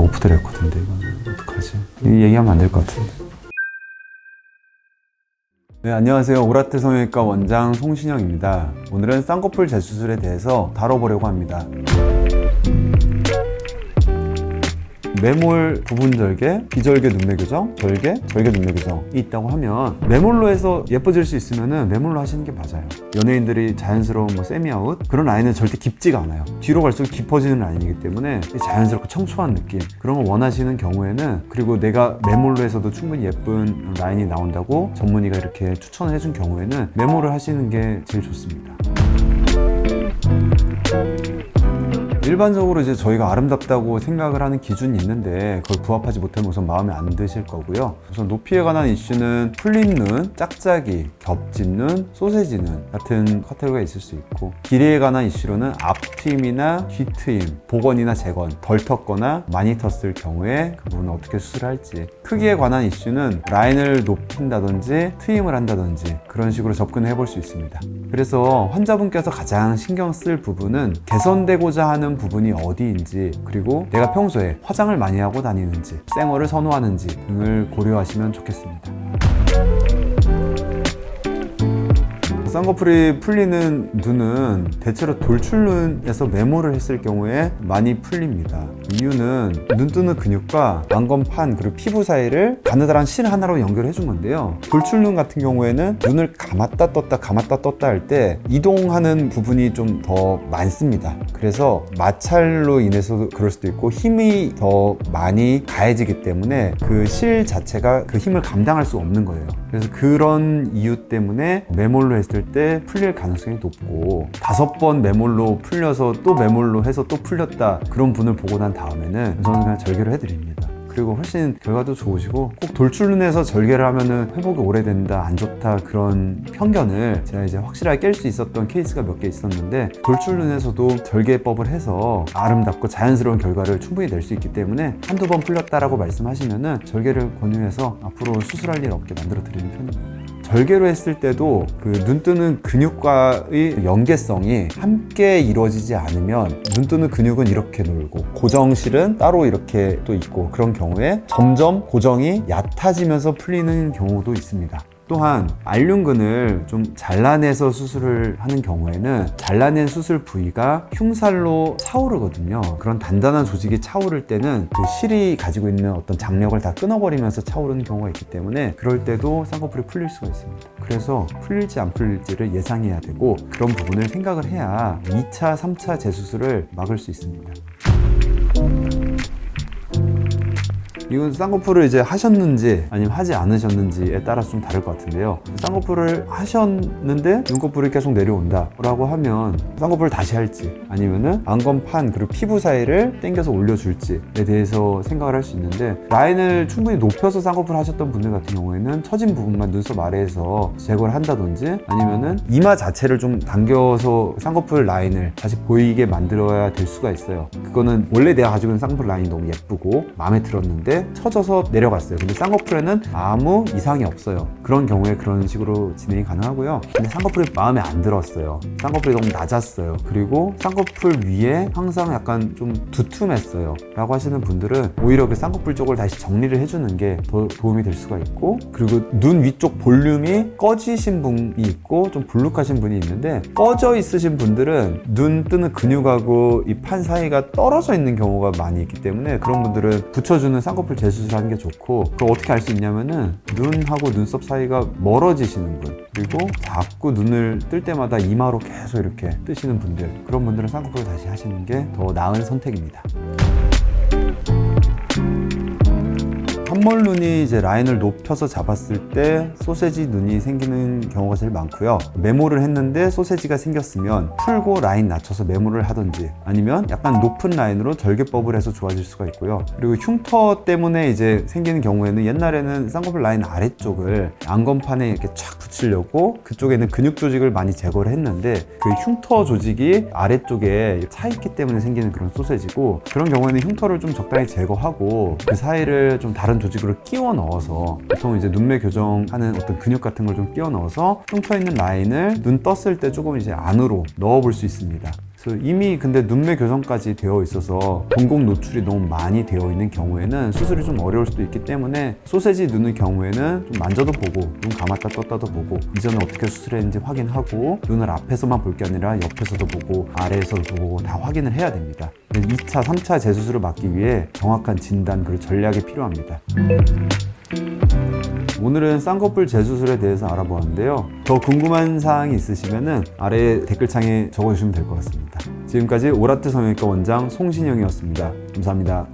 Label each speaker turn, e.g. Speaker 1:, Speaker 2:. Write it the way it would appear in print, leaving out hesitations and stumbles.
Speaker 1: 이거 오프 더 레코드인데 이거는 어떡하지? 얘기하면 안 될 것 같은데. 네, 안녕하세요. 오라트 성형외과 원장 송신영입니다. 오늘은 쌍꺼풀 재수술에 대해서 다뤄보려고 합니다. 매몰 부분 절개, 비절개 눈매 교정, 절개 눈매 교정이 있다고 하면 매몰로 해서 예뻐질 수 있으면 매몰로 하시는 게 맞아요. 연예인들이 자연스러운 세미아웃 그런 라인은 절대 깊지가 않아요. 뒤로 갈수록 깊어지는 라인이기 때문에 자연스럽고 청초한 느낌 그런 걸 원하시는 경우에는, 그리고 내가 매몰로 해서도 충분히 예쁜 라인이 나온다고 전문의가 이렇게 추천을 해준 경우에는 매몰을 하시는 게 제일 좋습니다. 일반적으로 이제 저희가 아름답다고 생각을 하는 기준이 있는데 그걸 부합하지 못하면 우선 마음에 안 드실 거고요. 우선 높이에 관한 이슈는 풀린 눈, 짝짝이, 겹진 눈, 소세지 눈 같은 카테고리가 있을 수 있고, 길이에 관한 이슈로는 앞트임이나 뒤트임, 복원이나 재건, 덜 텄거나 많이 텄을 경우에 그 부분을 어떻게 수술할지, 크기에 관한 이슈는 라인을 높인다든지 트임을 한다든지 그런 식으로 접근해 볼 수 있습니다. 그래서 환자분께서 가장 신경 쓸 부분은 개선되고자 하는 부분이 어디인지, 그리고 내가 평소에 화장을 많이 하고 다니는지, 생얼을 선호하는지 등을 고려하시면 좋겠습니다. 쌍꺼풀이 풀리는 눈은 대체로 돌출눈에서 매몰을 했을 경우에 많이 풀립니다. 이유는 눈 뜨는 근육과 안검판 그리고 피부 사이를 가느다란 실 하나로 연결해 준 건데요. 돌출눈 같은 경우에는 눈을 감았다 떴다 할 때 이동하는 부분이 좀 더 많습니다. 그래서 마찰로 인해서 그럴 수도 있고 힘이 더 많이 가해지기 때문에 그 실 자체가 그 힘을 감당할 수 없는 거예요. 그래서 그런 이유 때문에 매몰로 했을 때 풀릴 가능성이 높고, 5번 매몰로 풀려서 또 매몰로 해서 또 풀렸다 그런 분을 보고 난 다음에는 저는 그냥 절개를 해드립니다. 그리고 훨씬 결과도 좋으시고, 꼭 돌출눈에서 절개를 하면은 회복이 오래된다, 안 좋다 그런 편견을 제가 이제 확실하게 깰 수 있었던 케이스가 몇 개 있었는데, 돌출눈에서도 절개법을 해서 아름답고 자연스러운 결과를 충분히 낼 수 있기 때문에 한두 번 풀렸다라고 말씀하시면은 절개를 권유해서 앞으로 수술할 일 없게 만들어 드리는 편입니다. 절개로 했을 때도 그 눈뜨는 근육과의 연계성이 함께 이루어지지 않으면 눈 뜨는 근육은 이렇게 놀고 고정실은 따로 이렇게 또 있고, 그런 경우에 점점 고정이 얕아지면서 풀리는 경우도 있습니다. 또한 알륜근을 좀 잘라내서 수술을 하는 경우에는 잘라낸 수술 부위가 흉살로 차오르거든요. 그런 단단한 조직이 차오를 때는 그 실이 가지고 있는 어떤 장력을 다 끊어버리면서 차오르는 경우가 있기 때문에 그럴 때도 쌍꺼풀이 풀릴 수가 있습니다. 그래서 풀릴지 안 풀릴지를 예상해야 되고, 그런 부분을 생각을 해야 2차, 3차 재수술을 막을 수 있습니다. 이건 쌍꺼풀을 이제 하셨는지 아니면 하지 않으셨는지에 따라서 좀 다를 것 같은데요. 쌍꺼풀을 하셨는데 눈꺼풀이 계속 내려온다 라고 하면 쌍꺼풀을 다시 할지, 아니면은 안검판 그리고 피부 사이를 당겨서 올려줄지에 대해서 생각을 할 수 있는데, 라인을 충분히 높여서 쌍꺼풀 하셨던 분들 같은 경우에는 처진 부분만 눈썹 아래에서 제거를 한다든지, 아니면은 이마 자체를 좀 당겨서 쌍꺼풀 라인을 다시 보이게 만들어야 될 수가 있어요. 그거는 원래 내가 가지고 있는 쌍꺼풀 라인이 너무 예쁘고 마음에 들었는데 처져서 내려갔어요. 근데 쌍꺼풀에는 아무 이상이 없어요. 그런 경우에 그런 식으로 진행이 가능하고요. 근데 쌍꺼풀이 마음에 안 들었어요. 쌍꺼풀이 너무 낮았어요. 그리고 쌍꺼풀 위에 항상 약간 좀 두툼했어요 라고 하시는 분들은 오히려 그 쌍꺼풀 쪽을 다시 정리를 해주는 게 더 도움이 될 수가 있고, 그리고 눈 위쪽 볼륨이 꺼지신 분이 있고 좀 불룩하신 분이 있는데, 꺼져 있으신 분들은 눈 뜨는 근육하고 이 판 사이가 떨어져 있는 경우가 많이 있기 때문에 그런 분들은 붙여주는 쌍꺼풀 재수술하는 게 좋고, 그걸 어떻게 알 수 있냐면은 눈하고 눈썹 사이가 멀어지시는 분, 그리고 자꾸 눈을 뜰 때마다 이마로 계속 이렇게 뜨시는 분들, 그런 분들은 쌍꺼풀을 다시 하시는 게 더 나은 선택입니다. 함몰눈이 이제 라인을 높여서 잡았을 때 소세지 눈이 생기는 경우가 제일 많고요. 매몰을 했는데 소세지가 생겼으면 풀고 라인 낮춰서 매몰을 하든지, 아니면 약간 높은 라인으로 절개법을 해서 좋아질 수가 있고요. 그리고 흉터 때문에 이제 생기는 경우에는, 옛날에는 쌍꺼풀 라인 아래쪽을 안검판에 이렇게 쫙 붙이려고 그쪽에는 근육 조직을 많이 제거를 했는데, 그 흉터 조직이 아래쪽에 차 있기 때문에 생기는 그런 소세지고, 그런 경우에는 흉터를 좀 적당히 제거하고 그 사이를 좀 다른 조직으로 끼워 넣어서, 보통 이제 눈매 교정하는 어떤 근육 같은 걸 좀 끼워 넣어서 흉터 있는 라인을 눈 떴을 때 조금 이제 안으로 넣어 볼 수 있습니다. 그래서 이미 근데 눈매 교정까지 되어 있어서 동공 노출이 너무 많이 되어 있는 경우에는 수술이 좀 어려울 수도 있기 때문에 소세지 눈의 경우에는 좀 만져도 보고 눈 감았다 떴다도 보고 이전에 어떻게 수술했는지 확인하고 눈을 앞에서만 볼 게 아니라 옆에서도 보고 아래에서도 보고 다 확인을 해야 됩니다. 2차, 3차 재수술을 막기 위해 정확한 진단 그리고 전략이 필요합니다. 오늘은 쌍꺼풀 재수술에 대해서 알아보았는데요. 더 궁금한 사항이 있으시면 아래 댓글창에 적어주시면 될 것 같습니다. 지금까지 오라트 성형외과 원장 송신영이었습니다. 감사합니다.